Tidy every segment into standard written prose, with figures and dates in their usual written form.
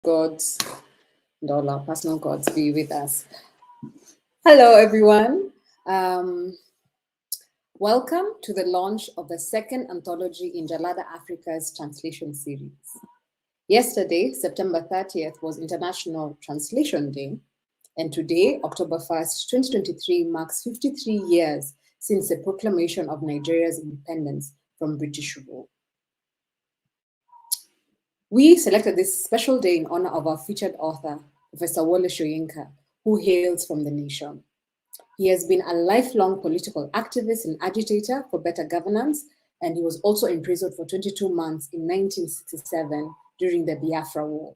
gods and all our personal gods be with us. Hello, everyone. Welcome to the launch of the second anthology in Jalada Africa's translation series. Yesterday, September 30th, was International Translation Day, and today, October 1st, 2023, marks 53 years since the proclamation of Nigeria's independence from British rule. We selected this special day in honor of our featured author, Professor Wole Soyinka, who hails from the nation. He has been a lifelong political activist and agitator for better governance, and he was also imprisoned for 22 months in 1967 during the Biafra War.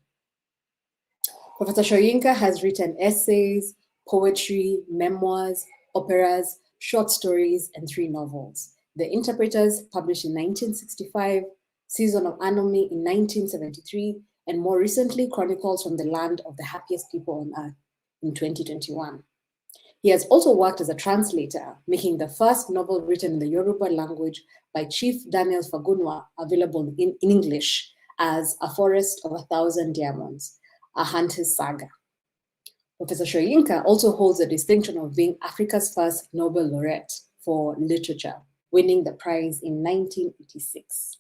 Professor Soyinka has written essays, poetry, memoirs, operas, short stories, and 3 novels. The Interpreters, published in 1965, Season of Anomy in 1973, and more recently, Chronicles from the Land of the Happiest People on Earth in 2021. He has also worked as a translator, making the first novel written in the Yoruba language by Chief Daniel Fagunwa available in English as A Forest of 1,000 Diamonds, a hunter's saga. Professor Soyinka also holds the distinction of being Africa's first Nobel laureate for literature, winning the prize in 1986.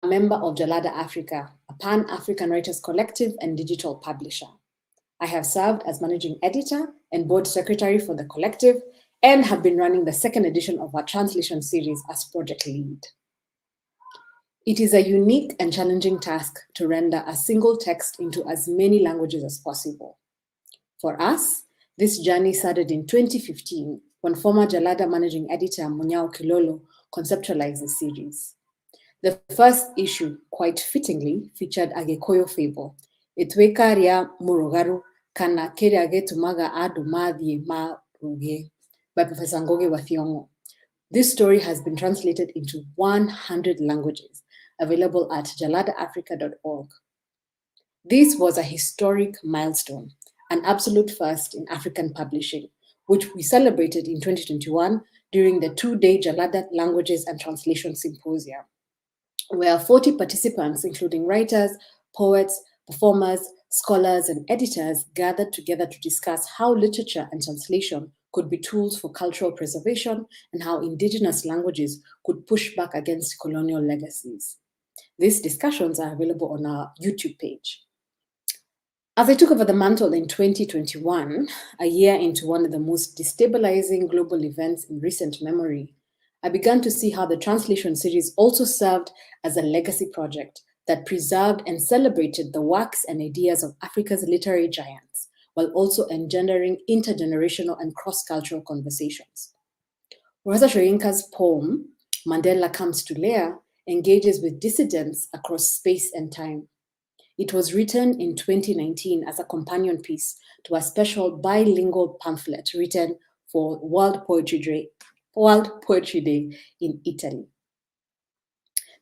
A member of Jalada Africa, a Pan-African writers collective and digital publisher. I have served as managing editor and board secretary for the collective and have been running the second edition of our translation series as project lead. It is a unique and challenging task to render a single text into as many languages as possible. For us, this journey started in 2015 when former Jalada managing editor Munyao Kilolo conceptualized the series. The first issue, quite fittingly, featured a Gekoyo fable, Etweka ria Murogaru kana keriage tumaga adu madhi maruge, by Professor Ngoge Wathiongo. This story has been translated into 100 languages, available at jaladaafrica.org. This was a historic milestone, an absolute first in African publishing, which we celebrated in 2021 during the 2-day Jalada Languages and Translation Symposium, where 40 participants, including writers, poets, performers, scholars, and editors, gathered together to discuss how literature and translation could be tools for cultural preservation and how indigenous languages could push back against colonial legacies. These discussions are available on our YouTube page. As I took over the mantle in 2021, a year into one of the most destabilizing global events in recent memory, I began to see how the translation series also served as a legacy project that preserved and celebrated the works and ideas of Africa's literary giants, while also engendering intergenerational and cross-cultural conversations. Professor Soyinka's poem, Mandela Comes to Lair, engages with dissidents across space and time. It was written in 2019 as a companion piece to a special bilingual pamphlet written for World Poetry Day in Italy.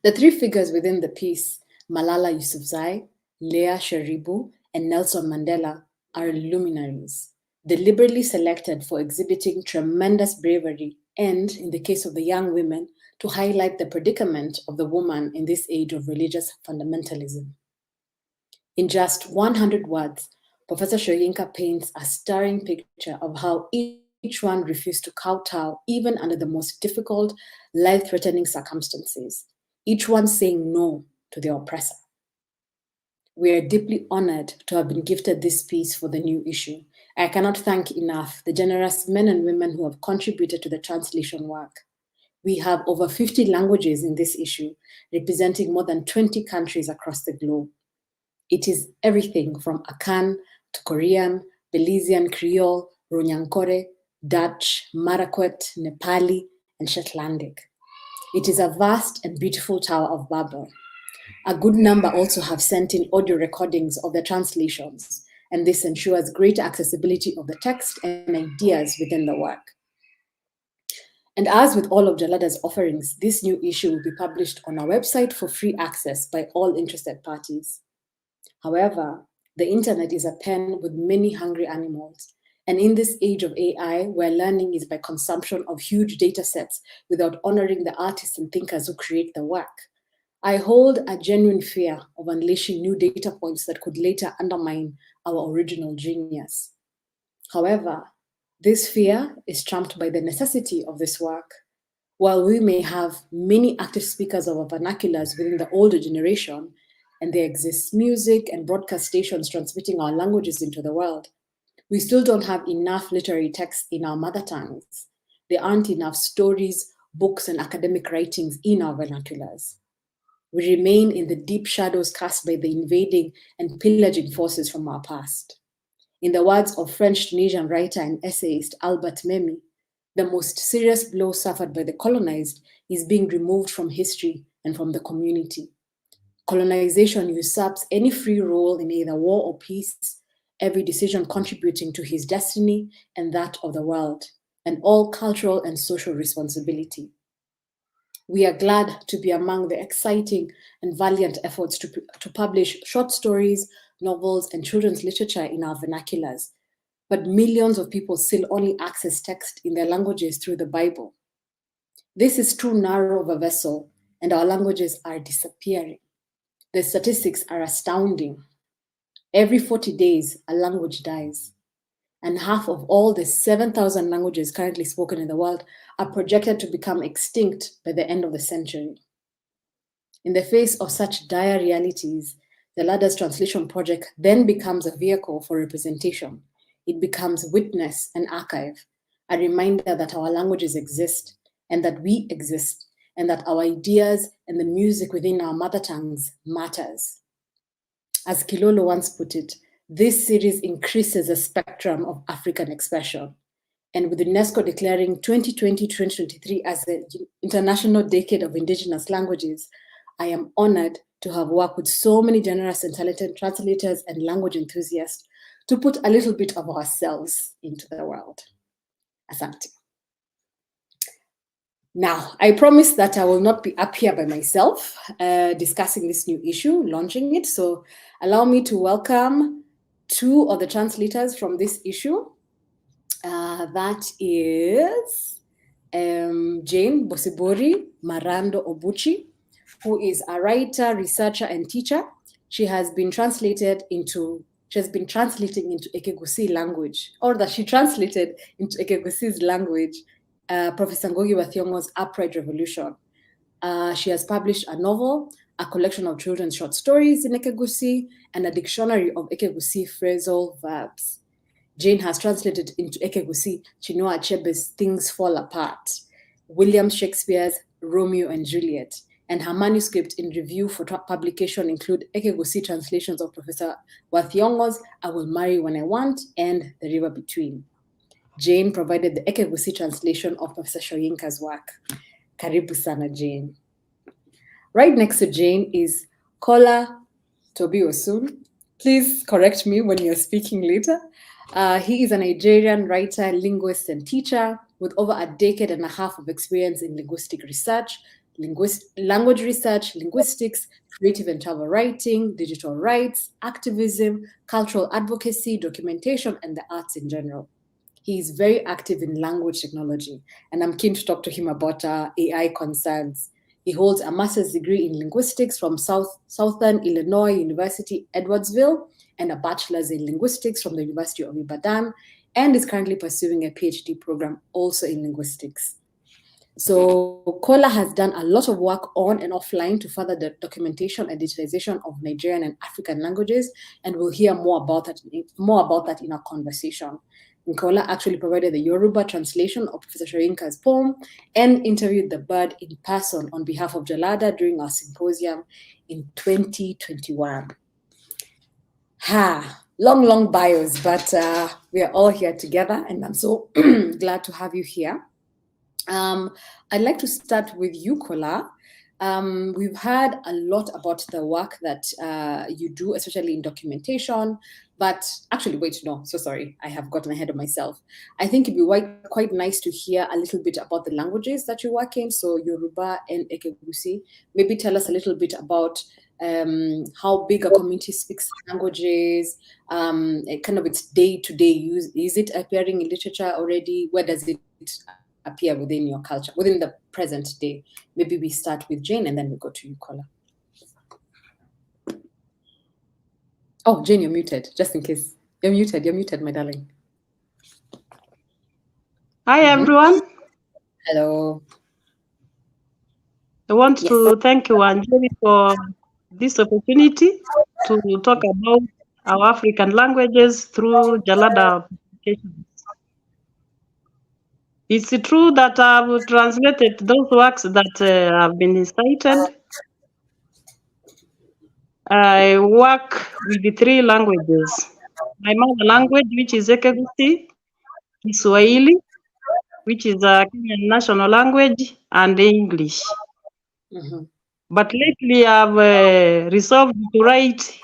The 3 figures within the piece, Malala Yousafzai, Leah Sharibu, and Nelson Mandela, are luminaries, deliberately selected for exhibiting tremendous bravery and, in the case of the young women, to highlight the predicament of the woman in this age of religious fundamentalism. In just 100 words, Professor Soyinka paints a stirring picture of how each one refused to kowtow even under the most difficult, life-threatening circumstances, each one saying no to the oppressor. We are deeply honored to have been gifted this piece for the new issue. I cannot thank enough the generous men and women who have contributed to the translation work. We have over 50 languages in this issue, representing more than 20 countries across the globe. It is everything from Akan to Korean, Belizean Creole, Ronyankore, Dutch, Marakwet, Nepali, and Shetlandic. It is a vast and beautiful Tower of Babel. A good number also have sent in audio recordings of the translations, and this ensures greater accessibility of the text and ideas within the work. And as with all of Jalada's offerings, this new issue will be published on our website for free access by all interested parties. However, the internet is a pen with many hungry animals. And in this age of AI, where learning is by consumption of huge data sets without honoring the artists and thinkers who create the work, I hold a genuine fear of unleashing new data points that could later undermine our original genius. However, this fear is trumped by the necessity of this work. While we may have many active speakers of our vernaculars within the older generation, and there exists music and broadcast stations transmitting our languages into the world, we still don't have enough literary texts in our mother tongues. There aren't enough stories, books, and academic writings in our vernaculars. We remain in the deep shadows cast by the invading and pillaging forces from our past. In the words of French Tunisian writer and essayist Albert Memmi, the most serious blow suffered by the colonized is being removed from history and from the community. Colonization usurps any free role in either war or peace, every decision contributing to his destiny and that of the world, and all cultural and social responsibility. We are glad to be among the exciting and valiant efforts to publish short stories, novels, and children's literature in our vernaculars. But millions of people still only access text in their languages through the Bible. This is too narrow of a vessel, and our languages are disappearing. The statistics are astounding. Every 40 days, a language dies. And half of all the 7,000 languages currently spoken in the world are projected to become extinct by the end of the century. In the face of such dire realities, the Jalada's translation project then becomes a vehicle for representation. It becomes witness and archive, a reminder that our languages exist and that we exist, and that our ideas and the music within our mother tongues matters. As Kilolo once put it, this series increases the spectrum of African expression. And with UNESCO declaring 2020-2023 as the International Decade of Indigenous Languages, I am honored to have worked with so many generous and talented translators and language enthusiasts to put a little bit of ourselves into the world. Asante. Now, I promise that I will not be up here by myself discussing this new issue, launching it. So allow me to welcome two of the translators from this issue. That is Jane Bosibori Marando Obuchi, who is a writer, researcher, and teacher. She has been translating into Ekegusi language, or that she translated into Ekegusi's language, Professor Ngogi wa Thiong'o's Upright Revolution. She has published a novel, a collection of children's short stories in Ekegusi, and a dictionary of Ekegusi phrasal verbs. Jane has translated into Ekegusi Chinua Achebe's Things Fall Apart, William Shakespeare's Romeo and Juliet, and her manuscript in review for publication include Ekegusi translations of Professor wa Thiong'o's I Will Marry When I Want and The River Between. Jane provided the Ekegusi translation of Professor Shoyinka's work. Karibu sana, Jane. Right next to Jane is Kola Tobiosun. Please correct me when you're speaking later. He is a Nigerian writer, linguist, and teacher with over a decade and a half of experience in linguistic research, language research, linguistics, creative and travel writing, digital rights, activism, cultural advocacy, documentation, and the arts in general. He is very active in language technology, and I'm keen to talk to him about AI concerns. He holds a master's degree in linguistics from Southern Illinois University, Edwardsville, and a bachelor's in linguistics from the University of Ibadan, and is currently pursuing a PhD program also in linguistics. So Kola has done a lot of work on and offline to further the documentation and digitization of Nigerian and African languages, and we'll hear more about that in our conversation. Kola actually provided the Yoruba translation of Professor Shoyinka's poem and interviewed the bird in person on behalf of Jalada during our symposium in 2021. Long bios, but we are all here together, and I'm so glad to have you here. I'd like to start with you, Kola. We've heard a lot about the work that you do, especially in documentation, but actually, wait, no, so sorry, I have gotten ahead of myself. I think it'd be quite nice to hear a little bit about the languages that you work in, so Yoruba and Ekegusi. Maybe tell us a little bit about how big a community speaks languages, kind of its day-to-day use. Is it appearing in literature already? Where does it appear within your culture, within the present day? Maybe we start with Jane and then we go to you, Kola. Oh, Jane, you're muted, just in case. You're muted, my darling. Hi, everyone. Hello. I want Yes. to thank you, Anjali, for this opportunity to talk about our African languages through Jalada publications. It's true that I've translated those works that have been cited. I work with the three languages. My mother language, which is Ekegusi, Kiswahili, which is a Kenyan national language, and English. But lately I've resolved to write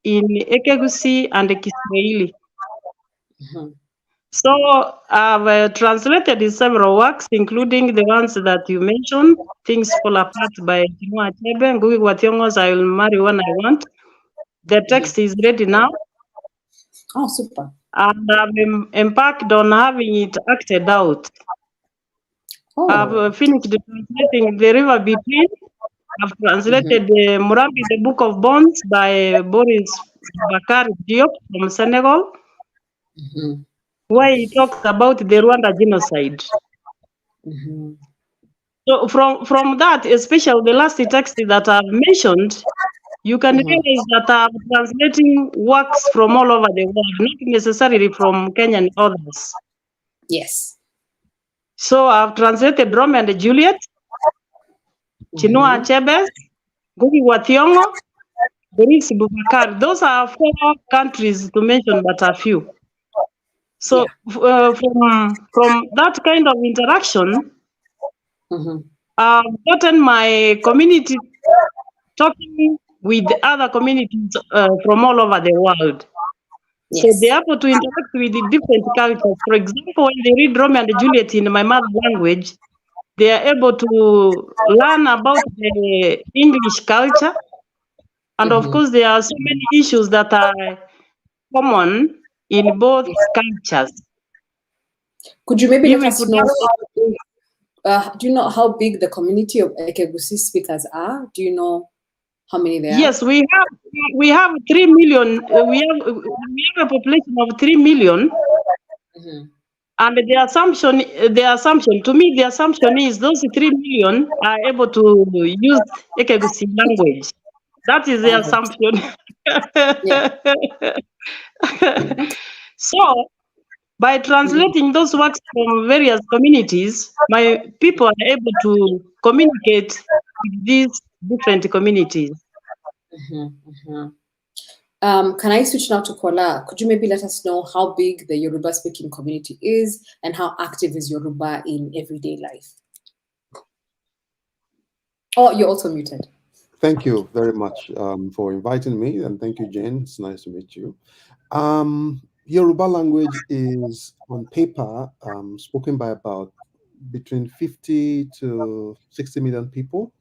in Ekegusi and Kiswahili. So I've translated several works, including the ones that you mentioned, Things Fall Apart by Chinua Achebe, Ngugi wa Thiong'o's I Will Marry When I Want. The text is ready now. Oh, super. And I've embarked on having it acted out. Oh. I've finished translating The River Between. I've translated Murambi, The Book of Bones by Boris Bakari Diop from Senegal, where he talks about the Rwanda genocide. So from that, especially the last text that I've mentioned, you can realize that I'm translating works from all over the world, not necessarily from Kenyan authors. Yes. So I've translated Romeo and Juliet, Chinua Achebe, Ngugi wa Thiong'o, Boris Bubakar. Those are 4 countries to mention, but a few. So from that kind of interaction, I've gotten my community talking with other communities from all over the world. Yes. So they're able to interact with the different cultures. For example, when they read Romeo and Juliet in my mother language, they are able to learn about the English culture. And of course, there are so many issues that are common in both cultures. Could you maybe If let we us could know do you know how big the community of Ekegusi speakers are? Do you know how many there are? Yes, we have 3 million. We have a population of 3 million. And the assumption to me, the assumption is those 3 million are able to use Ekegusi language. That is the assumption. So, by translating those works from various communities, my people are able to communicate with these different communities. Can I switch now to Kola? Could you maybe let us know how big the Yoruba speaking community is and how active is Yoruba in everyday life? Oh, you're also muted. Thank you very much for inviting me, and thank you, Jane. It's nice to meet you. Yoruba language is on paper spoken by about between 50 to 60 million people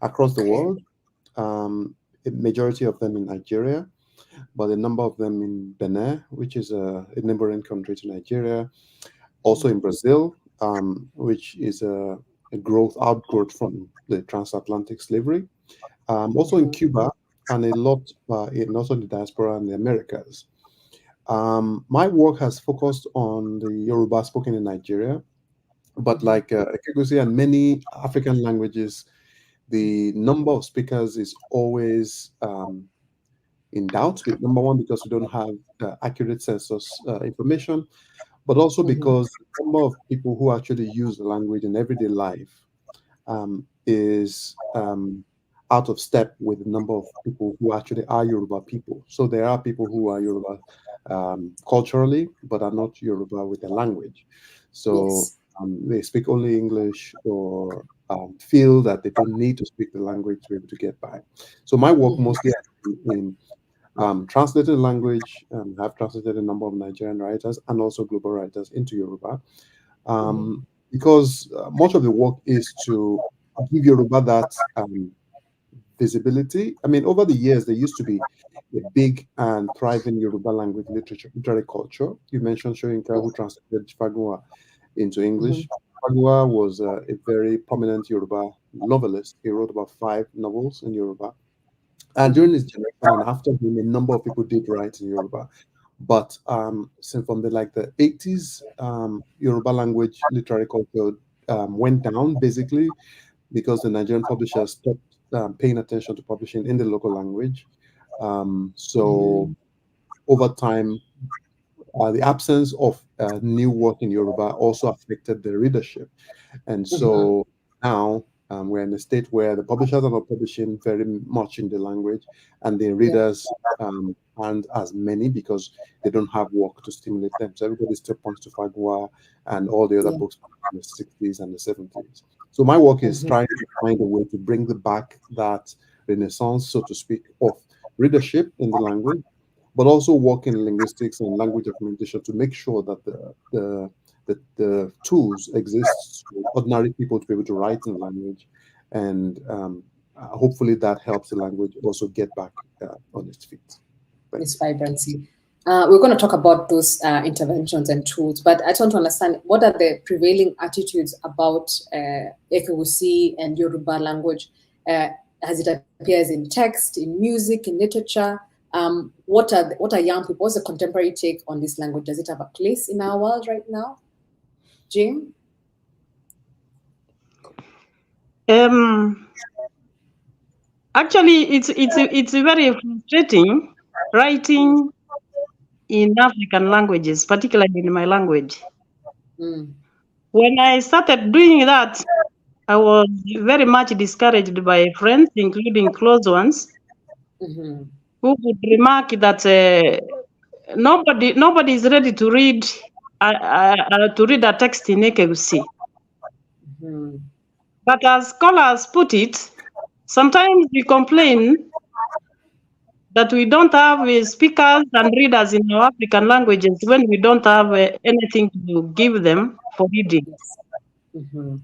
across the world. A majority of them in Nigeria, but a number of them in Benin, which is a neighboring country to Nigeria. Also in Brazil, which is a outgrowth from the transatlantic slavery. Also in Cuba, and a lot also in the diaspora in the Americas. My work has focused on the Yoruba spoken in Nigeria, but like Ekegusi and many African languages, the number of speakers is always in doubt. Number one, because we don't have accurate census information, but also because the number of people who actually use the language in everyday life is out of step with the number of people who actually are Yoruba people. So there are people who are Yoruba culturally, but are not Yoruba with their language. So they speak only English or feel that they don't need to speak the language to be able to get by. So my work mostly has been in translating language. I've translated a number of Nigerian writers and also global writers into Yoruba. Because much of the work is to give Yoruba that visibility. I mean, over the years, there used to be a big and thriving Yoruba language literary culture. You mentioned Shoyinka, who translated Fagua into English. Fagua was a very prominent Yoruba novelist. He wrote about 5 novels in Yoruba. And during his generation and after him, a number of people did write in Yoruba. But since from the 80s, Yoruba language literary culture went down basically because the Nigerian publishers stopped paying attention to publishing in the local language. So over time, the absence of new work in Yoruba also affected the readership. And so now we're in a state where the publishers are not publishing very much in the language, and the readers aren't as many because they don't have work to stimulate them. So everybody still points to Fagua and all the other books from the 60s and the 70s. So my work is trying to find a way to bring back that renaissance, so to speak, of readership in the language, but also work in linguistics and language documentation to make sure that the tools exist for ordinary people to be able to write in the language, and hopefully that helps the language also get back on its feet. Its vibrancy. We're going to talk about those interventions and tools, but I just want to understand, what are the prevailing attitudes about Ekewusi and Yoruba language as it appears in text, in music, in literature? What are young people? What's the contemporary take on this language? Does it have a place in our world right now? Jim? Actually, it's very frustrating writing in African languages, particularly in my language. When I started doing that, I was very much discouraged by friends, including close ones, who would remark that nobody is ready to read a text in Ekewusi. But as scholars put it, sometimes we complain that we don't have speakers and readers in our African languages when we don't have anything to give them for reading.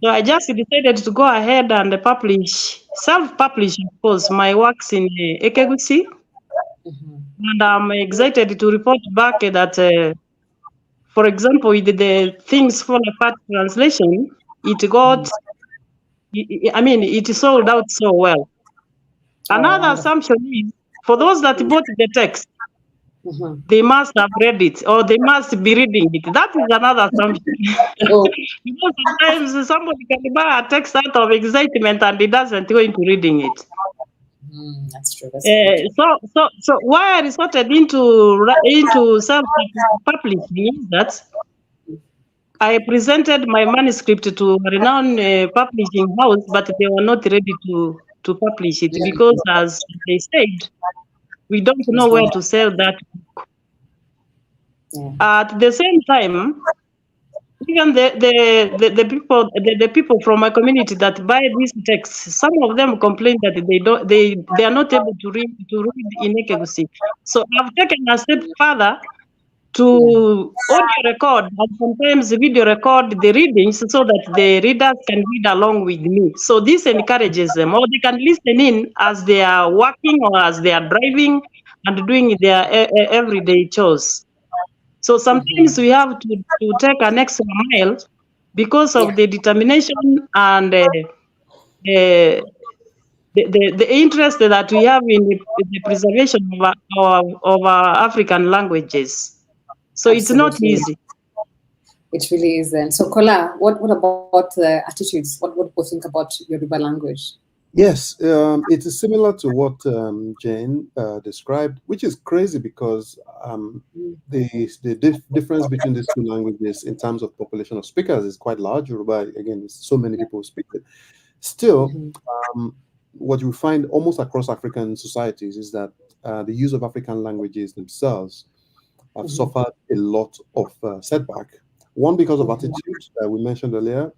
So I just decided to go ahead and self-publish, of course, my works in Ekewusi. And I'm excited to report back that, for example, with the Things Fall Apart translation, it sold out so well. Another assumption is, for those that bought the text, they must have read it, or they must be reading it. That is another assumption. Because sometimes somebody can buy a text out of excitement and he doesn't go into reading it. That's true. So why I resorted into self-publishing is that I presented my manuscript to a renowned publishing house, but they were not ready to publish it because, as they said, we don't know where to sell that book. At the same time, even the people from my community that buy these texts, some of them complain that they are not able to read in Ekewusi. So I've taken a step further to audio record and sometimes video record the readings so that the readers can read along with me. So this encourages them, or they can listen in as they are working or as they are driving and doing their everyday chores. So sometimes we have to take an extra mile because of the determination and the interest that we have in the preservation of our African languages. So it's not easy. It really isn't. So Kola, what about the attitudes? What people think about Yoruba language? Yes, it is similar to what Jane described, which is crazy because the difference between these two languages in terms of population of speakers is quite large. Yoruba, again, so many people speak it. Still, what you find almost across African societies is that the use of African languages themselves have suffered a lot of setback. One, because of attitude we mentioned earlier,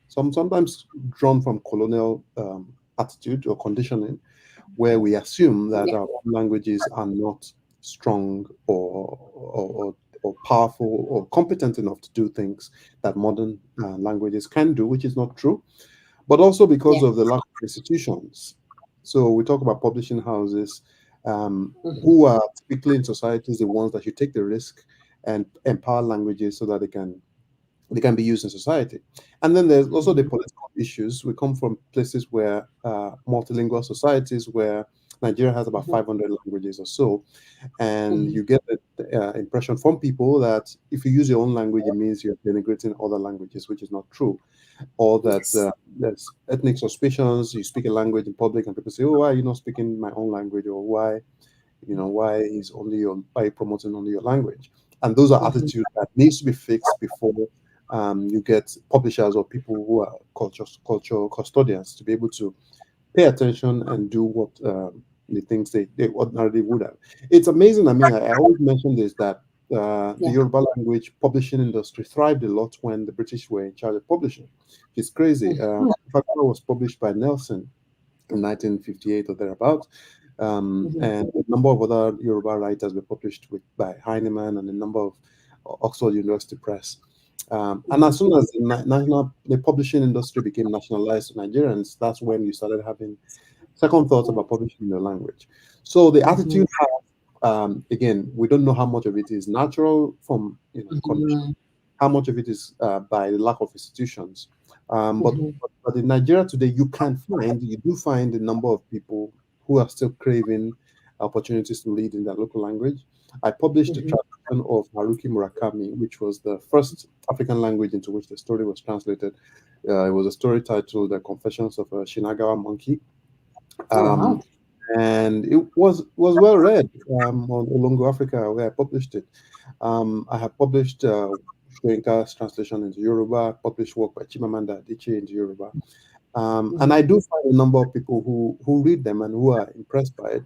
sometimes drawn from colonial attitude or conditioning, where we assume that our languages are not strong or powerful or competent enough to do things that modern languages can do, which is not true. But also because of the lack of institutions. So we talk about publishing houses, who are typically in societies the ones that should take the risk and empower languages so that they can be used in society. And then there's also the political issues. We come from places where multilingual societies where Nigeria has about 500 languages or so, and you get the impression from people that if you use your own language, it means you're denigrating other languages, which is not true. Or that Yes. there's ethnic suspicions. You speak a language in public, and people say, "Oh, why are you not speaking my own language?" Or why is only your why are you promoting only your language? And those are attitudes that needs to be fixed before you get publishers or people who are cultural custodians to be able to pay attention and do what the things they ordinarily would have. It's amazing. I mean, I always mention this that the Yeah. Yoruba language publishing industry thrived a lot when the British were in charge of publishing. It's crazy. Fakara was published by Nelson in 1958 or thereabout. And a number of other Yoruba writers were published by Heinemann and a number of Oxford University Press. And as soon as the publishing industry became nationalized to Nigerians, that's when you started having second thoughts about publishing in the language. So the attitude again, we don't know how much of it is natural from condition, how much of it is by the lack of institutions. But in Nigeria today, you do find a number of people who are still craving opportunities to lead in their local language. I published a translation of Haruki Murakami, which was the first African language into which the story was translated. It was a story titled "The Confessions of a Shinagawa Monkey." Oh, wow. And it was well read on Olongo Africa, where I published it. I have published Shoyinka's translation into Yoruba, published work by Chimamanda Adichie into Yoruba. And I do find a number of people who read them and who are impressed by it.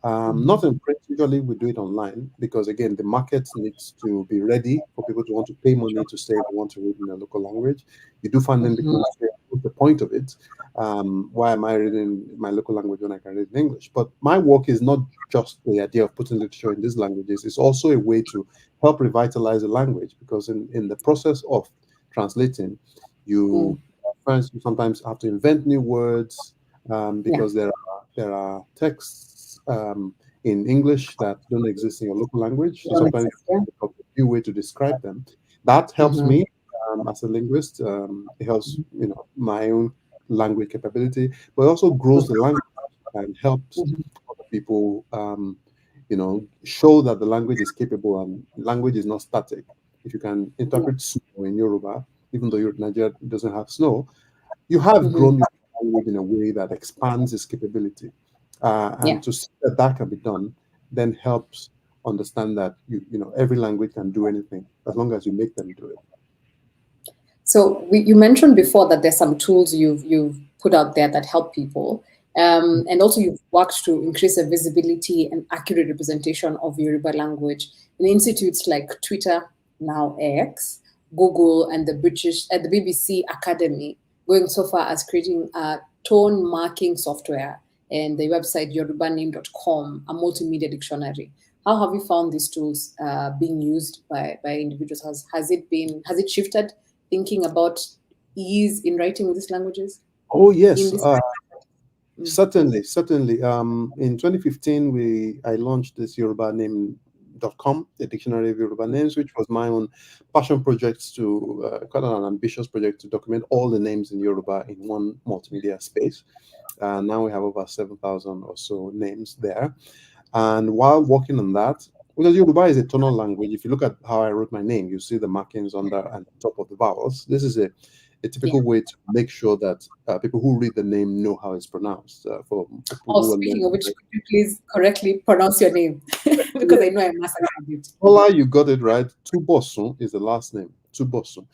Not in print, usually we do it online because, again, the market needs to be ready for people to want to pay money to say they want to read in their local language. You do find then people who say, what's the point of it? Why am I reading my local language when I can read in English? But my work is not just the idea of putting literature in these languages, it's also a way to help revitalize the language because in the process of translating, you first you sometimes have to invent new words because there are texts in English that don't exist in your local language. So sometimes a new way to describe them. That helps me as a linguist. It helps my own language capability, but it also grows the language and helps other people show that the language is capable and language is not static. If you can interpret snow in Yoruba, even though Nigeria doesn't have snow, you have grown your language in a way that expands its capability. And to see that that can be done then helps understand that every language can do anything as long as you make them do it. So you mentioned before that there's some tools you've put out there that help people, and also you've worked to increase the visibility and accurate representation of Yoruba language in institutes like Twitter, now X, Google, and the BBC Academy, going so far as creating a tone marking software and the website yorubaname.com, a multimedia dictionary. How have you found these tools being used by individuals? Has it shifted thinking about ease in writing with these languages? Oh yes, In this certainly. In 2015, I launched this yorubaname.com, the dictionary of Yoruba names, which was my own passion project quite an ambitious project to document all the names in Yoruba in one multimedia space. Now we have over 7,000 or so names there. And while working on that, because Yoruba is a tonal language, if you look at how I wrote my name, you see the markings under and top of the vowels. This is a typical way to make sure that people who read the name know how it's pronounced. For people who are speaking of which, learning. could you please correctly pronounce your name? Because I know I must have it. Hola, you got it right. Tubosun is the last name. Tubosun.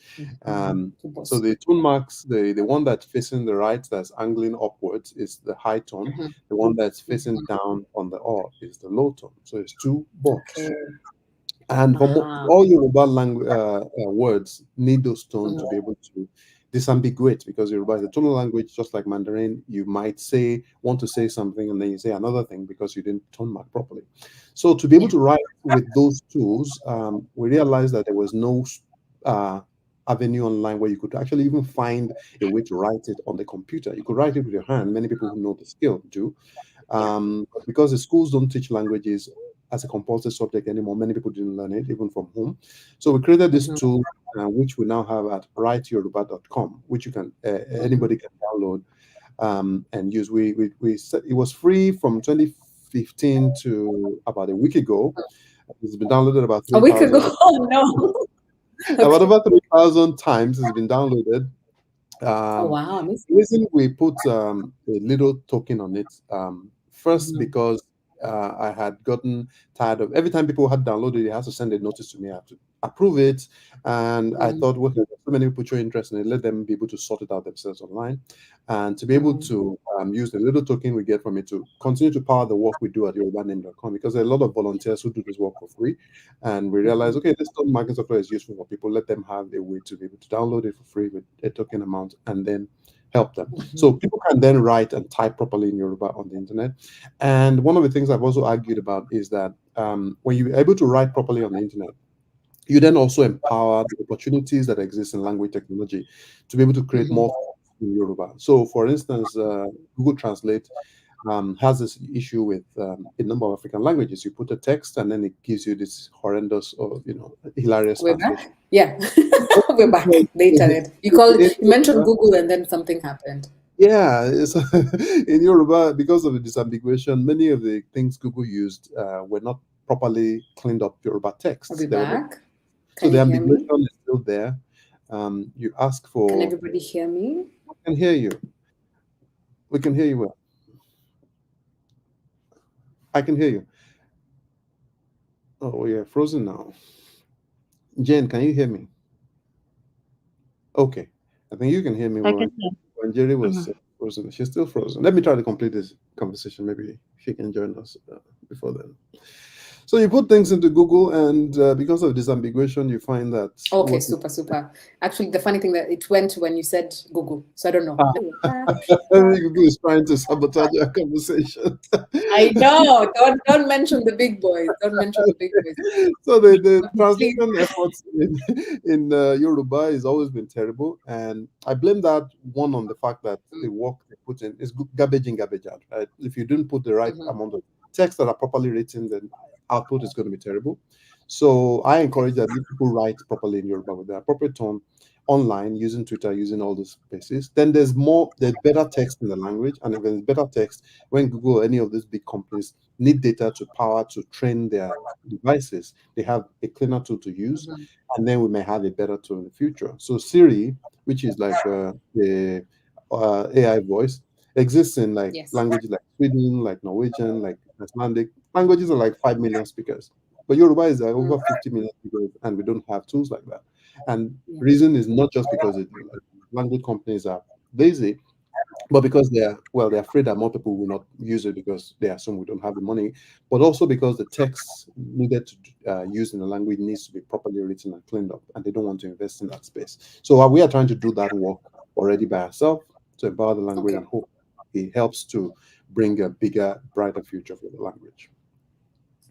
So the tone marks, the one that's facing the right, that's angling upwards, is the high tone. The one that's facing down on the O is the low tone. So it's two box. Okay. And all Yoruba language words need those tones to be able to disambiguate, because Yoruba is a tonal language, just like Mandarin. You might want to say something and then you say another thing because you didn't tone mark properly. So to be able to write with those tools, we realized that there was no avenue online where you could actually even find a way to write it on the computer. You could write it with your hand. Many people who know the skill do. But because the schools don't teach languages as a compulsory subject anymore, many people didn't learn it, even from home. So we created this tool, which we now have at writeyoruba.com, which you can anybody can download. and use. It was free from 2015 to about a week ago. It's been downloaded about A week ago? 3,000. Oh no. About over 3,000 times it's been downloaded. Oh wow, amazing. The reason we put a little token on it, first because I had gotten tired of every time people had downloaded it, has to send a notice to me. I have to approve it, and I thought, well, so many people show interest in it, let them be able to sort it out themselves online, and to be able to use the little token we get from it to continue to power the work we do at yorubaname.com, because there are a lot of volunteers who do this work for free, and we realize, okay, this marketing software is useful for people. Let them have a way to be able to download it for free with a token amount, and then help them. So people can then write and type properly in Yoruba on the internet. And one of the things I've also argued about is that when you're able to write properly on the internet, you then also empower the opportunities that exist in language technology to be able to create more in Yoruba. So, for instance, Google Translate has this issue with a number of African languages. You put a text and then it gives you this horrendous or hilarious translation. Back? Yeah. We're back. The internet. You mentioned Google and then something happened. Yeah, in Yoruba, because of the disambiguation, many of the things Google used were not properly cleaned up Yoruba texts. I'll be back. So the ambiguation is still there. You ask for. Can everybody hear me? I can hear you. We can hear you well. I can hear you. Oh, we are frozen now. Jen, can you hear me? Okay, I think you can hear me. When Jerry was frozen, she's still frozen. Let me try to complete this conversation. Maybe she can join us before then. So you put things into Google, and because of disambiguation, you find that. Okay, super. Actually, the funny thing that it went when you said Google, so I don't know. Google is trying to sabotage our conversation. I know. Don't mention the big boys. Don't mention the big boys. So the translation efforts in Yoruba has always been terrible, and I blame that one on the fact that the work they put in is garbage in, garbage out. Right? If you didn't put the right amount of text that are properly written, then output is going to be terrible. So I encourage that people write properly in Yoruba with the appropriate tone online, using Twitter, using all these spaces. Then there's better text in the language, and if there's better text, when Google or any of these big companies need data to train their devices, they have a cleaner tool to use, and then we may have a better tool in the future. So Siri, which is like the AI voice, exists in languages like Sweden, like Norwegian, like Icelandic. Languages are like 5 million speakers, but Yoruba is like over 50 million speakers, and we don't have tools like that. And reason is not just because language companies are lazy, but because they're afraid that more people will not use it because they assume we don't have the money, but also because the text needed to use in the language needs to be properly written and cleaned up, and they don't want to invest in that space. So we are trying to do that work already by ourselves to empower the language and hope it helps to bring a bigger, brighter future for the language.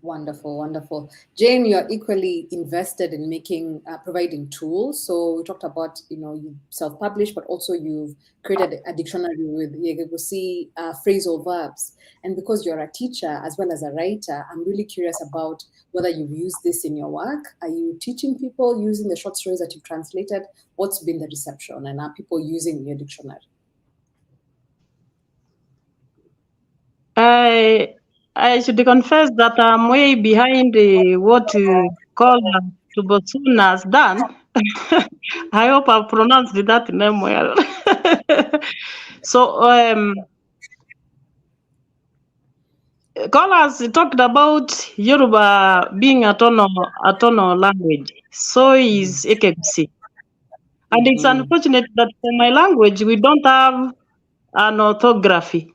Wonderful. Jane, you're equally invested in providing tools. So we talked about, you self-publish, but also you've created a dictionary with Yegegosi phrasal verbs. And because you're a teacher as well as a writer, I'm really curious about whether you've used this in your work. Are you teaching people using the short stories that you've translated? What's been the reception? And are people using your dictionary? I should confess that I'm way behind what Tubosuna has done. I hope I've pronounced that name well. So, Kolas talked about Yoruba being a tonal language. So is Ekebisi. And it's unfortunate that for my language, we don't have an orthography.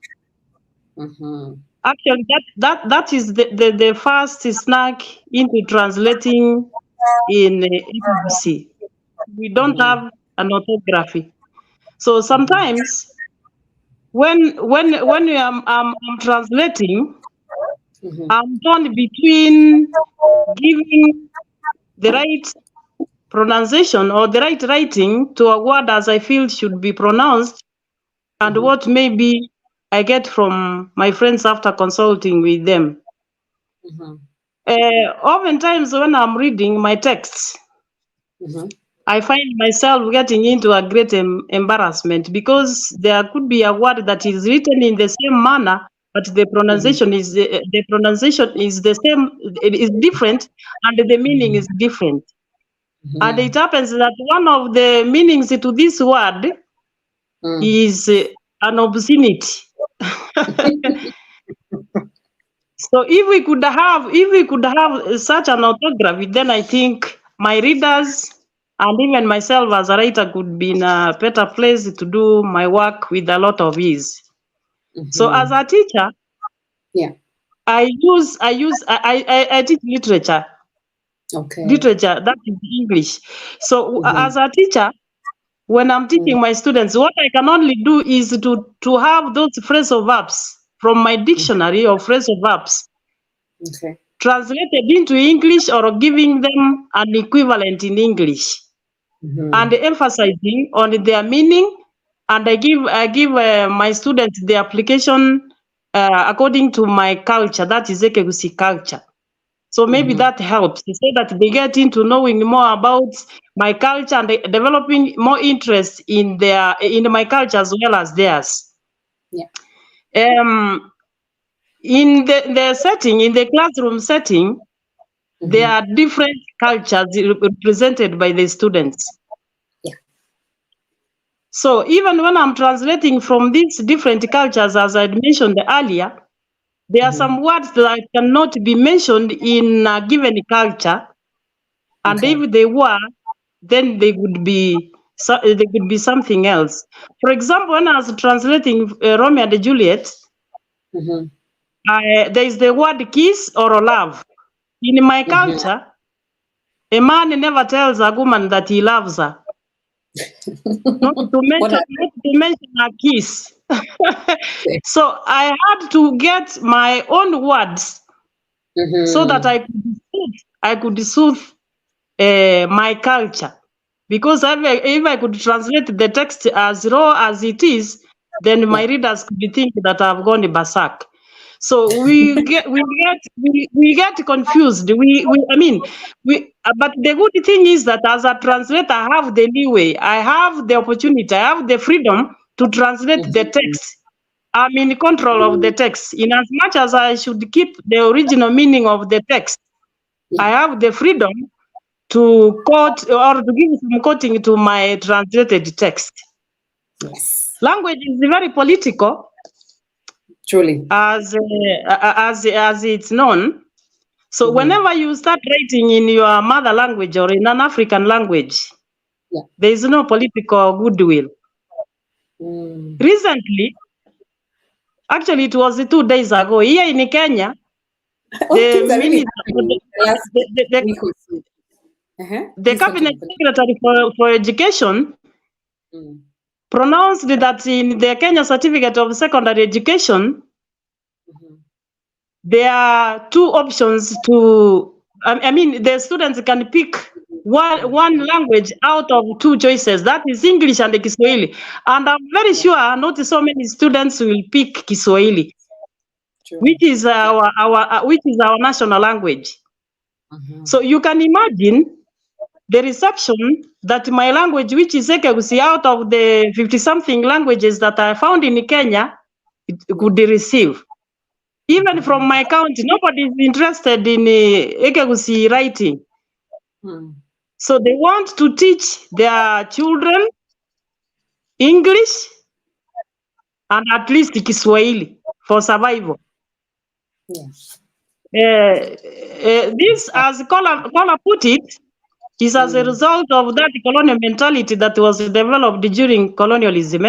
Actually, that is the first snack into translating in ABC. We don't have an orthography. So sometimes when I'm translating, I'm torn between giving the right pronunciation or the right writing to a word as I feel should be pronounced, and what maybe I get from my friends after consulting with them. Oftentimes when I'm reading my texts, I find myself getting into a great embarrassment, because there could be a word that is written in the same manner, but the pronunciation is the same. It is different, and the meaning is different. And it happens that one of the meanings to this word is an obscenity. So if we could have such an orthography, then I think my readers and even myself as a writer could be in a better place to do my work with a lot of ease. So as a teacher, I teach literature. Okay. Literature, that is English. So as a teacher, when I'm teaching my students, what I can only do is to have those phrasal verbs from my dictionary of phrasal verbs translated into English, or giving them an equivalent in English, and emphasizing on their meaning. And I give my students the application according to my culture, that is Ekegusi culture. So maybe that helps, so that they get into knowing more about my culture and developing more interest in my culture as well as theirs. In the setting, in the classroom setting, there are different cultures represented by the students. So even when I'm translating from these different cultures, as I mentioned earlier, there are some words that cannot be mentioned in a given culture, and if they were, then they could be something else. For example, when I was translating Romeo and Juliet, there is the word kiss or love. In my culture, a man never tells a woman that he loves her. Not to mention a kiss. So I had to get my own words so that I could soothe my culture. Because if I could translate the text as raw as it is, then my readers could think that I've gone berserk. So we get confused. But the good thing is that as a translator, I have the leeway. I have the opportunity. I have the freedom to translate the text. I'm in control of the text. In as much as I should keep the original meaning of the text, I have the freedom to quote or to give some quoting to my translated text. Yes. Language is very political. Truly. As it's known. So whenever you start writing in your mother language or in an African language, there is no political goodwill. Recently, actually it was 2 days ago, here in Kenya, the cabinet secretary for education pronounced that in the Kenya certificate of secondary education, there are two options the students can pick one language out of two choices, that is English and Kiswahili. And I'm very sure not so many students will pick Kiswahili, which is our national language. So you can imagine the reception that my language, which is Ekegusi, out of the 50-something languages that I found in Kenya, it could receive. Even from my county, nobody is interested in Ekegusi writing. So they want to teach their children English and at least Kiswahili for survival. This, as Kola put it, is as a result of that colonial mentality that was developed during colonialism.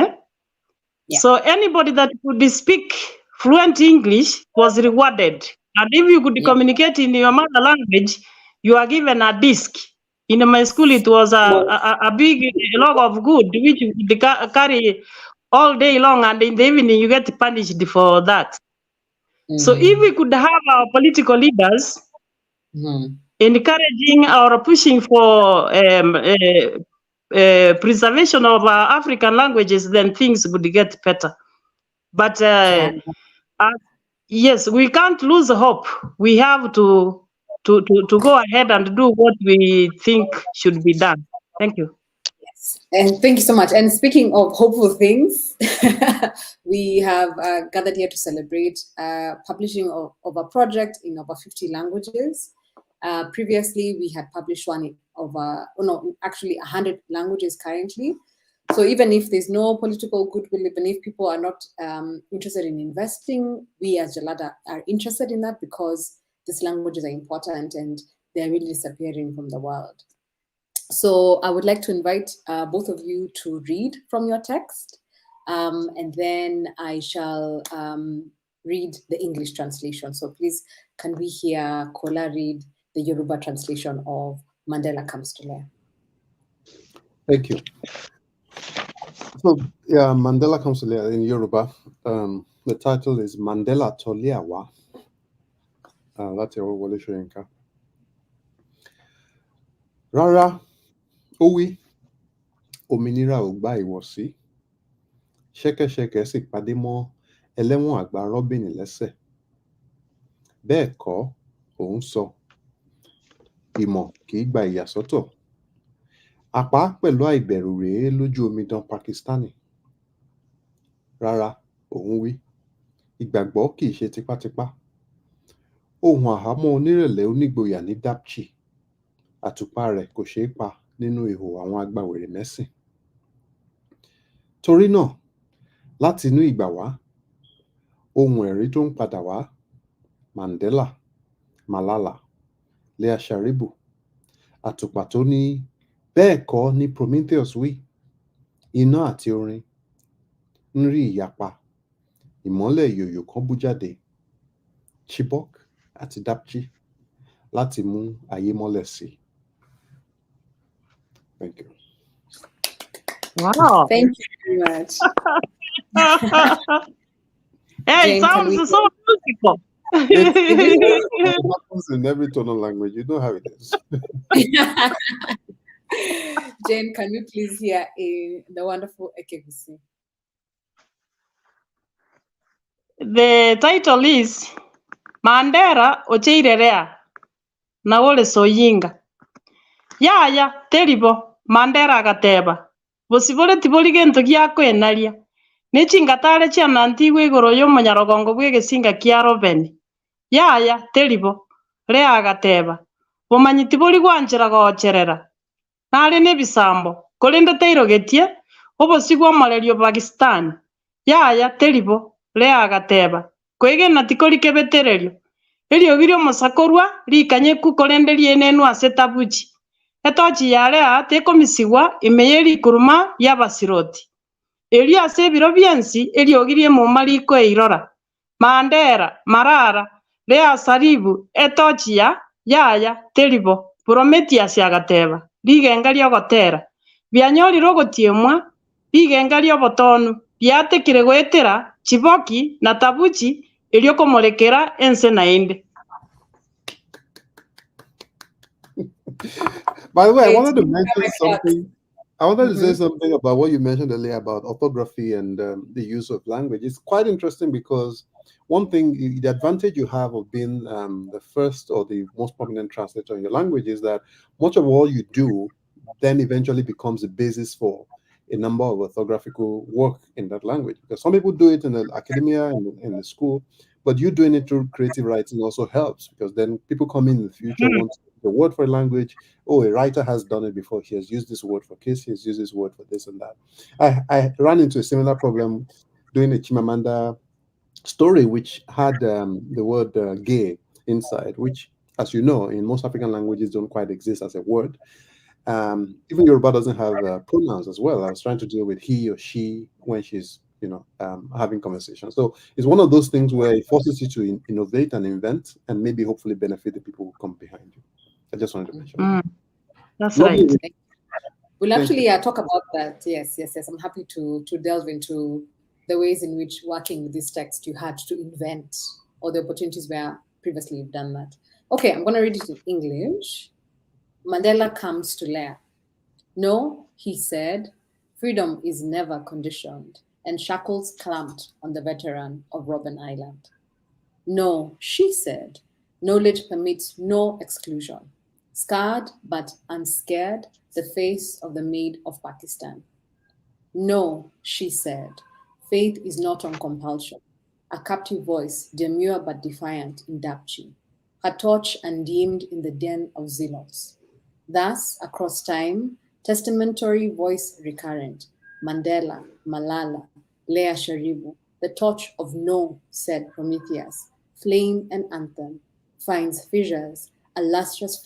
So anybody that could speak fluent English was rewarded. And if you could communicate in your mother language, you are given a disc. In my school, it was a big log of good, which you could carry all day long, and in the evening you get punished for that. So if we could have our political leaders encouraging or pushing for preservation of our African languages, then things would get better. But yes, we can't lose hope. We have to go ahead and do what we think should be done. Thank you. Yes, and thank you so much. And speaking of hopeful things, we have gathered here to celebrate publishing of a project in over 50 languages. Previously, we had published one in over, actually 100 languages currently. So even if there's no political goodwill, even if people are not interested in investing, we as Jalada are interested in that because these languages are important and they're really disappearing from the world. So I would like to invite both of you to read from your text, and then I shall read the English translation. So please, can we hear Kola read the Yoruba translation of Mandela Comes to Life? Thank you. So, yeah, Mandela Comes to Life in Yoruba. The title is Mandela Toliawa. That's your Wole Soyinka. Rárá, ó wí, òmìnira ò gba ìwọ̀sí. Ṣẹ́kẹ́ṣẹkẹ̀ sì pàdé mọ́ ẹlẹ́wọ̀n àgbà Rọ́bìnì lẹ́sẹ̀. Bẹ́ẹ̀ kọ́, òun sọ, ìmọ̀ kì í gba ìyàsọ́tọ̀. Àpá pẹ̀lú àìbẹ̀rù rèé lójú omidan Pakistani. Rárá, òun wí, ìgbàgbọ́ kì í ṣe tipátipá. Ohun àhámọ́ onírẹ̀lẹ̀ onígboyà ní Dapchi. Àtùpà rẹ̀ kò ṣeé pa nínú ihò àwọn agbawèrè mẹ́sìn. Torí náà, láti inú ìgbà wá, ohun ẹ̀rí tó ń padà wá, Mandela, Malala, Leah Sharibu, àtùpà tó ní bẹ́ẹ̀ kọ́ ní Prometheus wí, iná àti orin ń rí ìyapa, ìmọ́lẹ̀ yòyò kan bú jáde, Chibok àti Dapchi, láti mú ayé mọ́lẹ̀ sí. Thank you. Wow. Thank you very much. Hey, it Jane, can sounds we- so musical. It happens in every tonal language. You know how it is. Jane, can we please hear the wonderful Ekegusi? The title is Mandera Ocheirerea Naole Soyinga. Yaya teribo Mandera agateba. Bosibore tibori gento giakwenaria. Nechingatare chiana ntigwe igoro y'omonyarogongo bwa egesinga kia Robeni. Yaya teribo Rea agateba. Bomanyi tibori gwanchera gocherera. Nare n'ebisambo korende teirogetie obosigwa omorerio Pakistan. Yaya teribo Rea agateba. Kwegena tikori kebetererio. Eriogirio omosakorwa rikanyeku korende rienenu ase tabuchi. Etochi yarea tekomisigwa emeyeri kuruma yabasiroti. Eri ase ebiro biensi eriogirie emoma riko eirora. Mandera, Marara, Rea Saribu, etochi ya Yaya teribo Prometheus agateba. Rigenga riogotera. Bianyorire ogotiemwa rigenga riobotonu. Riatekire goetera Chiboki na Tabuchi eriokomorekera ense naende. By the way, I Great. wanted to mention something. I wanted to say Mhm. something about what you mentioned earlier about orthography and the use of language. It's quite interesting because one thing, the advantage you have of being the first or the most prominent translator in your language is that much of all you do then eventually becomes the basis for a number of orthographical work in that language. Because some people do it in the academia and in the school, but you doing it through creative writing also helps because then people come in the future want the word for a language. Oh, a writer has done it before. He has used this word for kiss. He has used this word for this and that. I ran into a similar problem doing a Chimamanda story, which had the word gay inside, which, as you know, in most African languages don't quite exist as a word. Even Yoruba doesn't have pronouns as well. I was trying to deal with he or she when she's, having conversations. So it's one of those things where it forces you to innovate and invent and maybe hopefully benefit the people who come behind you. I just wanted to mention that. That's Lovely. right. We'll Thank actually talk about that. Yes. I'm happy to delve into the ways in which working with this text you had to invent or the opportunities where previously you've done that. Okay, I'm going to read it in English. Mandela comes to Leah. No, he said, freedom is never conditioned and shackles clamped on the veteran of Robben Island. No, she said, knowledge permits no exclusion. Scarred but unscared, the face of the maid of Pakistan. No, she said, faith is not on compulsion. A captive voice, demure but defiant in Dapchi, her torch undimmed in the den of zealots. Thus, across time, testamentary voice recurrent, Mandela, Malala, Leah Sharibu, the torch of no, said Prometheus, flame and anthem, finds fissures, a lustrous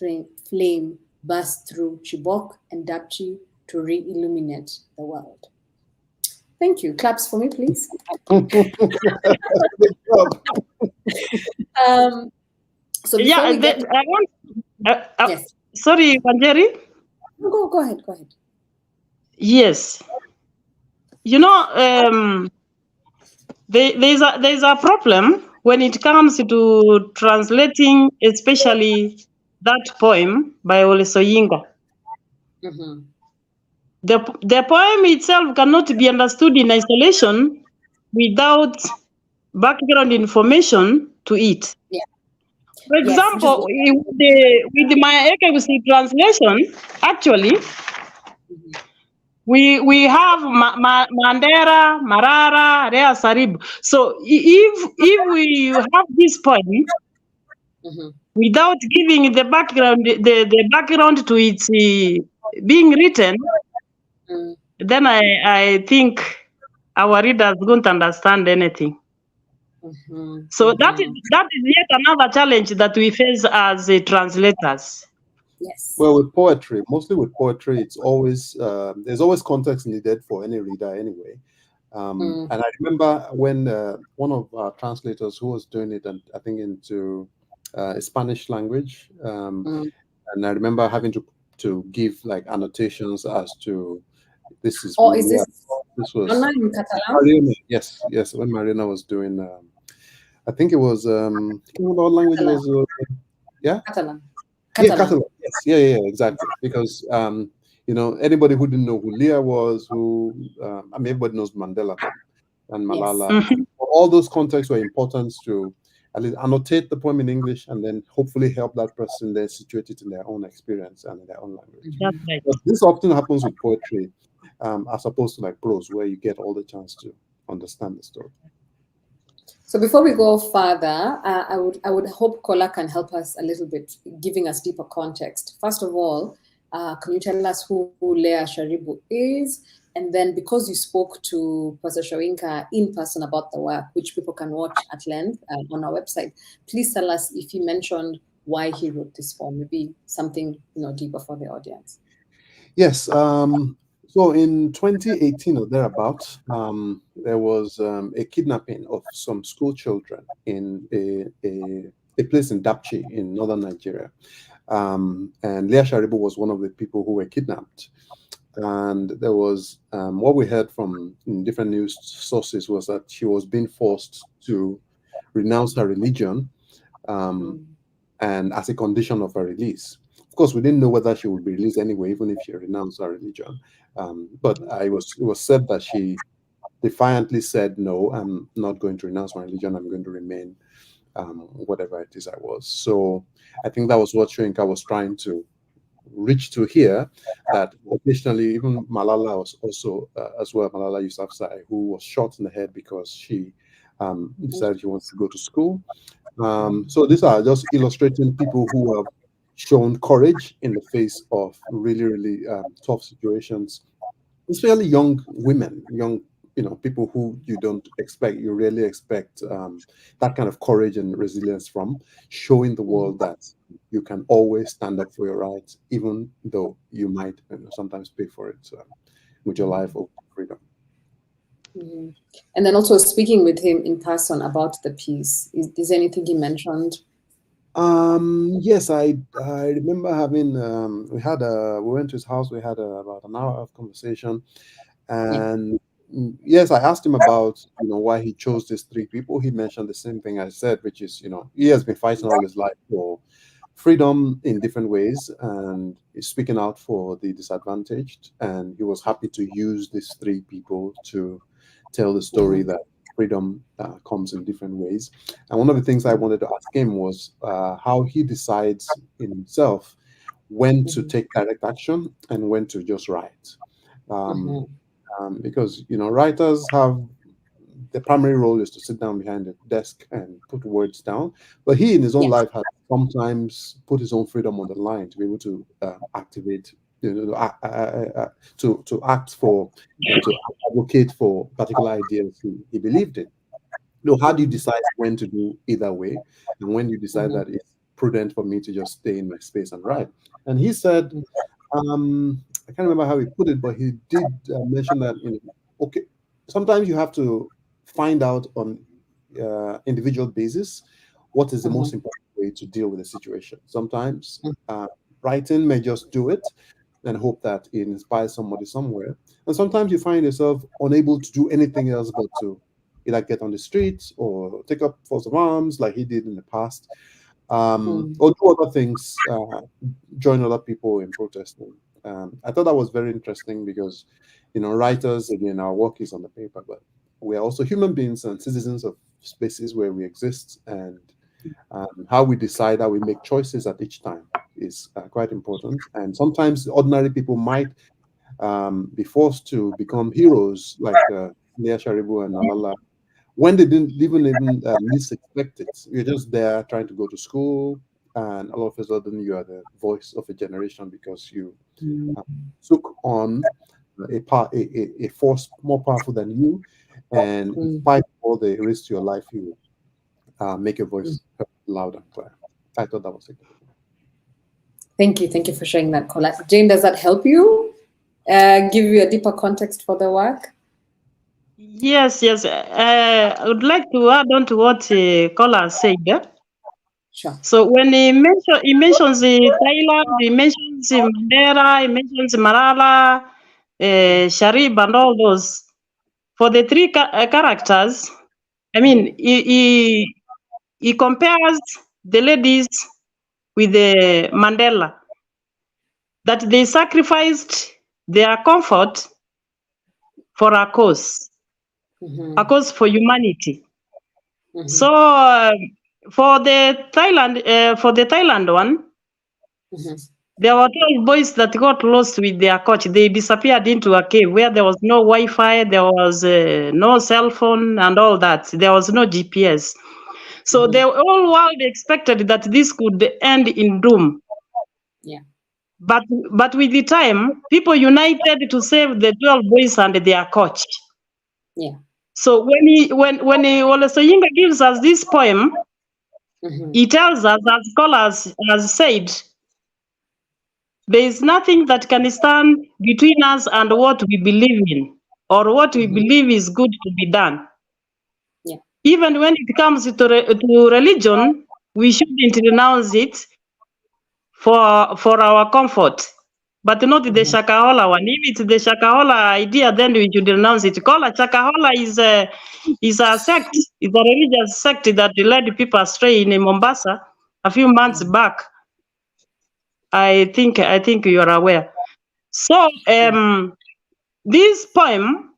flame bursts through Chibok and Dapchi to re-illuminate the world. Thank you. Claps for me, please. So Yeah, before we get I want. yes, Sorry, Wanjeri. go ahead. Go ahead. Yes, you know, there's a problem when it comes to translating, especially that poem by Ole Soyinka. Mm-hmm. The poem itself cannot be understood in isolation without background information to it. Yeah. For Yes. example, with my AKBC translation, actually, we have Mandera, Marara, Rea Sarib. So if we have this point Mm-hmm. without giving the background to its being written, then I think our readers won't understand anything. Mm-hmm. So that is yet another challenge that we face as translators. Yes. Well, with poetry, mostly with poetry, it's always there's always context needed for any reader anyway. And I remember when one of our translators who was doing it, and I think into a Spanish language, and I remember having to give like annotations as to this is Or is this this was online in Catalan? Mariana. Yes, when Mariana was doing, I think it was I can't remember what language it was. Yeah, Catalan. yeah, Catalan. Yes, yeah, exactly. Because you know, anybody who didn't know who Leah was, who I mean, everybody knows Mandela and Malala. Yes. And all those contexts were important to at least annotate the poem in English and then hopefully help that person then situate it in their own experience and in their own language. That's right. But this often happens with poetry, as opposed to like prose, where you get all the chance to understand the story. So before we go further, I would hope Kola can help us a little bit, giving us deeper context. First of all, can you tell us who Leah Sharibu is? And then, because you spoke to Professor Shawinka in person about the work, which people can watch at length on our website, please tell us if he mentioned why he wrote this poem, maybe something deeper for the audience. Yes. So in 2018 or thereabout, there was a kidnapping of some school children in a place in Dapchi in northern Nigeria. And Leah Sharibu was one of the people who were kidnapped. And there was what we heard from different news sources was that she was being forced to renounce her religion, and as a condition of her release. Of course, we didn't know whether she would be released anyway, even if she renounced her religion. But it was said that she defiantly said, "No, I'm not going to renounce my religion. I'm going to remain whatever it is I was." So I think that was what Shrinka was trying to reach to here, that occasionally even Malala was also as well, Malala Yousafzai, who was shot in the head because she decided she wants to go to school. So these are just illustrating people who have shown courage in the face of really, really tough situations, especially young women, young people who you rarely expect that kind of courage and resilience from, showing the world that you can always stand up for your rights, even though you might sometimes pay for it with your life or freedom. Mm-hmm. And then also speaking with him in person about the piece, is anything he mentioned? Yes, I remember having we went to his house, we had about an hour of conversation, and yes, I asked him about why he chose these three people. He mentioned the same thing I said, which is he has been fighting all his life for freedom in different ways, and he's speaking out for the disadvantaged, and he was happy to use these three people to tell the story that freedom comes in different ways. And one of the things I wanted to ask him was how he decides in himself when to take direct action and when to just write. Because, writers have the primary role is to sit down behind the desk and put words down. But he, in his own life, has sometimes put his own freedom on the line to be able to activate, to act for, and to advocate for particular ideas he believed in. How do you decide when to do either way, and when you decide that it's prudent for me to just stay in my space and write? And he said, I can't remember how he put it, but he did mention that, okay, sometimes you have to find out on individual basis what is the most important way to deal with the situation. Sometimes writing may just do it and hope that it inspires somebody somewhere. And sometimes you find yourself unable to do anything else but to either get on the streets or take up force of arms like he did in the past, or do other things, join other people in protesting. I thought that was very interesting because, writers, again, our work is on the paper, but we are also human beings and citizens of spaces where we exist, and how we decide, how we make choices at each time is quite important. And sometimes ordinary people might be forced to become heroes like Nia Sharibu and Alala when they didn't even least expect it. You're just there trying to go to school, and all of a sudden you are the voice of a generation because you took on a force more powerful than you, and in spite of all the risks to your life, you make your voice heard loud and clear. I thought that was it. Thank you for sharing that, Kola. Jane, does that help you? Give you a deeper context for the work? Yes. I would like to add on to what Kola said. Sure. So when he mentions Thailand, he mentions Mandela, he mentions Malala, Sharif, and all those. For the three characters, I mean, he compares the ladies with the Mandela, that they sacrificed their comfort for a cause for humanity. So for the Thailand one, there were 12 boys that got lost with their coach. They disappeared into a cave where there was no Wi-Fi, there was no cell phone and all that. There was no GPS. So the whole world expected that this could end in doom. Yeah. But with the time, people united to save the 12 boys and their coach. Yeah. So when Wole Soyinka gives us this poem, he tells us, as scholars has said, there is nothing that can stand between us and what we believe in, or what we believe is good to be done. Yeah. Even when it comes to religion, we shouldn't renounce it for our comfort, but not the Shakahola one. If it's the Shakahola idea, then we should renounce it. Shakahola is a sect, is a religious sect that led people astray in Mombasa a few months back. I think you are aware. So this poem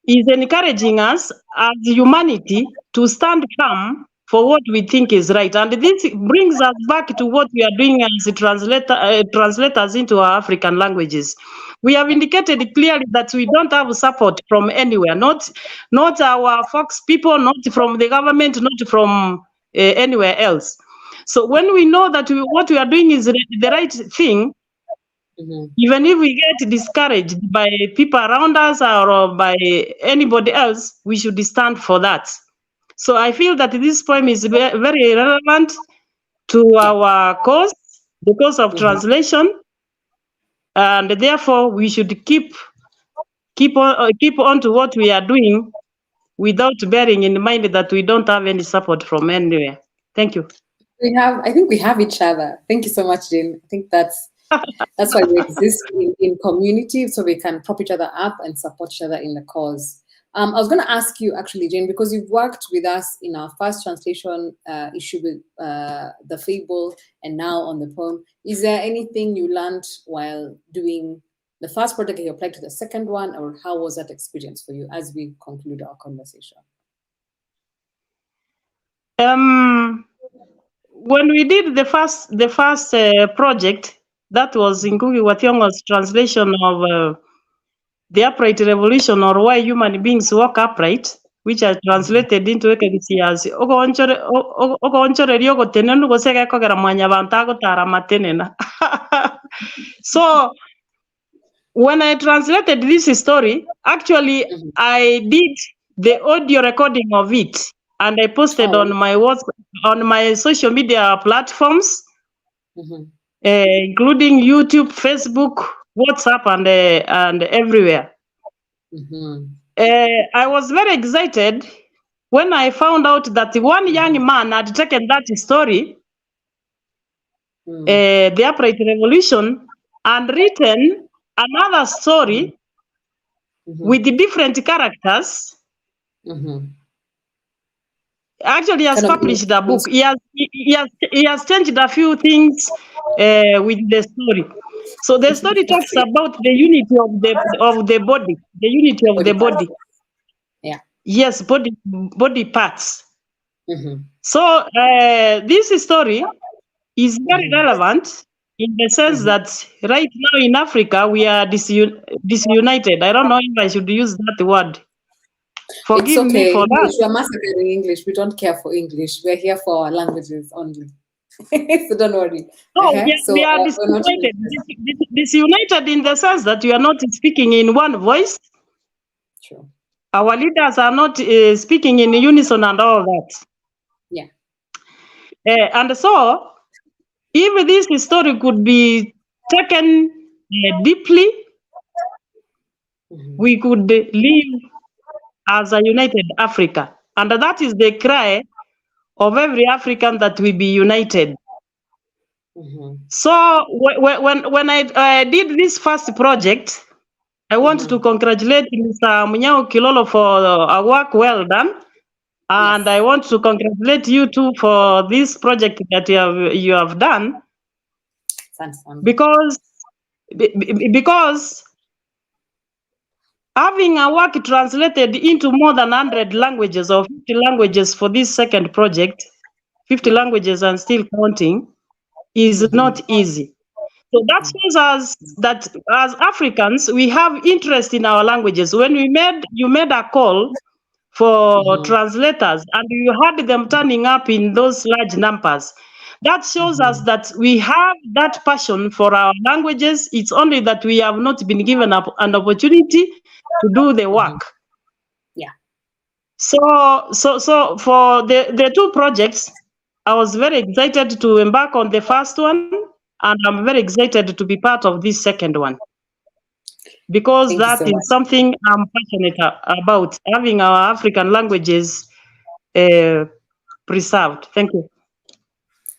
is encouraging us as humanity to stand firm for what we think is right. And this brings us back to what we are doing as translators into our African languages. We have indicated clearly that we don't have support from anywhere, not our Fox people, not from the government, not from anywhere else. So when we know that what we are doing is the right thing, even if we get discouraged by people around us or by anybody else, we should stand for that. So I feel that this poem is very relevant to our cause, the cause of translation, and therefore we should keep on to what we are doing without bearing in mind that we don't have any support from anywhere. Thank you. I think we have each other. Thank you so much, Jane. I think that's why we exist in community, so we can prop each other up and support each other in the cause. I was going to ask you, actually, Jane, because you've worked with us in our first translation issue with the fable and now on the poem. Is there anything you learned while doing the first project you applied to the second one, or how was that experience for you as we conclude our conversation? When we did the first project, That was Ngugi wa Thiong'o's translation of The Upright Revolution, or Why Human Beings Walk Upright, which I translated into Ekegisi as ogonchore riogo tenenu gosege kogera mwanya bantago tara matenena. So when I translated this story, actually I did the audio recording of it, and I posted on my social media platforms, including YouTube, Facebook, WhatsApp, and everywhere. I was very excited when I found out that one young man had taken that story, The Upright Revolution, and written another story with different characters. Actually, he has published a book. He has changed a few things with the story. So the story talks about the unity of the body, the unity of the body. Yeah. Yes, body parts. So this story is very relevant in the sense that right now in Africa we are disunited. I don't know if I should use that word. Forgive me for that. We are massacring English. We don't care for English. We're here for our languages only. So don't worry. No, we are disunited in the sense that we are not speaking in one voice. True. Our leaders are not speaking in unison and all that. Yeah. And so, if this story could be taken deeply, we could live as a united Africa. And that is the cry of every African, that we be united. So when I did this first project, I want to congratulate Mr. Munyao Kilolo for a work well done. And I want to congratulate you too for this project that you have done. Because having a work translated into more than 100 languages or 50 languages for this second project, 50 languages and still counting, is not easy. So that shows us that as Africans, we have interest in our languages. When you made a call for translators, and you had them turning up in those large numbers, that shows us that we have that passion for our languages. It's only that we have not been given an opportunity to do the work. Yeah. So for the two projects, I was very excited to embark on the first one, and I'm very excited to be part of this second one, because that is something I'm passionate about, having our African languages preserved. Thank you.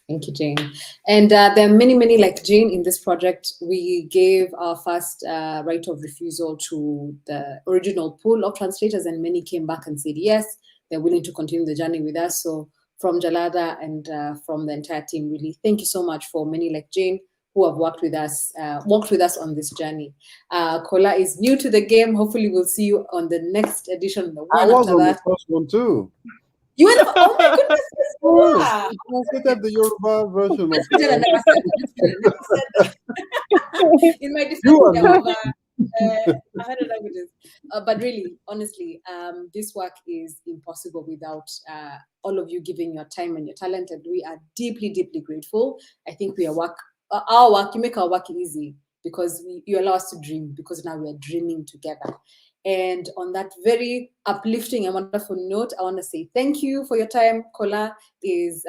Thank you, Jane. And there are many like Jane in this project. We gave our first right of refusal to the original pool of translators, and many came back and said yes, they're willing to continue the journey with us. So from Jalada and from the entire team, really, thank you so much for many like Jane who have walked with us on this journey. Kola is new to the game. Hopefully we'll see you on the next edition. I was on the first one too. You were oh my goodness! I translated the Yoruba version of in my defense, 100 languages. But really, honestly, this work is impossible without all of you giving your time and your talent, and we are deeply, deeply grateful. I think our work, you make our work easy, because you allow us to dream, because now we are dreaming together. And on that very uplifting and wonderful note, I want to say thank you for your time. Kola, it's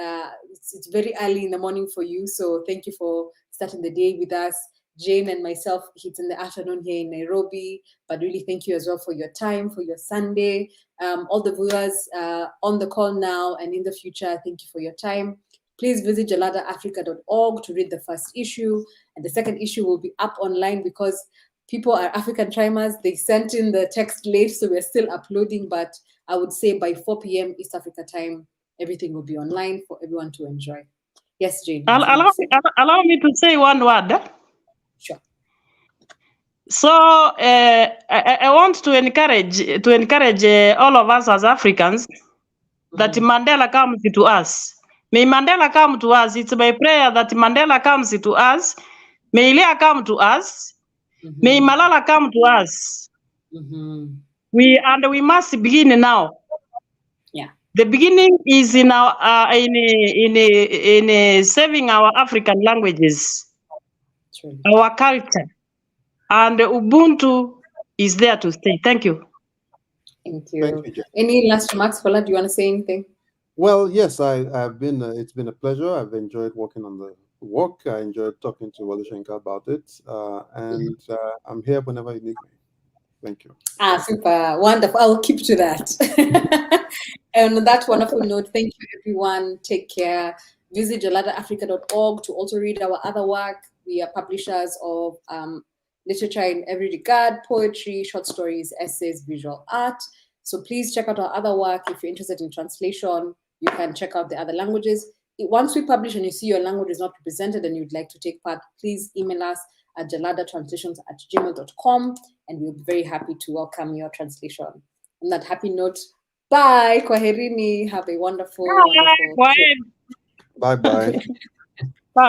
very early in the morning for you, so thank you for starting the day with us. Jane and myself, it's in the afternoon here in Nairobi, but really thank you as well for your time, for your Sunday. All the viewers on the call now and in the future, thank you for your time. Please visit jaladaafrica.org to read the first issue, and the second issue will be up online because people are African trimers. They sent in the text late, so we're still uploading, but I would say by 4 p.m. East Africa time, everything will be online for everyone to enjoy. Yes, Jane. Allow me to say one word. Sure. So I want to encourage all of us as Africans that Mandela comes to us. May Mandela come to us. It's my prayer that Mandela comes to us May Leah come to us. May Malala come to us. We must begin now. Yeah. The beginning is in our in saving our African languages, Truly. our culture, and Ubuntu is there to stay. Thank you. Thank you. Thank you, Jen. Any last remarks, Fola? Do you want to say anything? Well, yes, I've been. It's been a pleasure. I've enjoyed working on the work. I enjoyed talking to Olusegun about it, and I'm here whenever you need me. Thank you. Super wonderful. I'll keep to that. And on that wonderful note, thank you, everyone. Take care. Visit jaladaafrica.org to also read our other work. We are publishers of literature in every regard: poetry, short stories, essays, visual art. So please check out our other work. If you're interested in translation, you can check out the other languages. Once we publish and you see your language is not represented and you'd like to take part, please email us at jaladatranslations@gmail.com, and we'll be very happy to welcome your translation. On that happy note, bye, kwaherini. Have a wonderful, wonderful. Bye. Bye bye.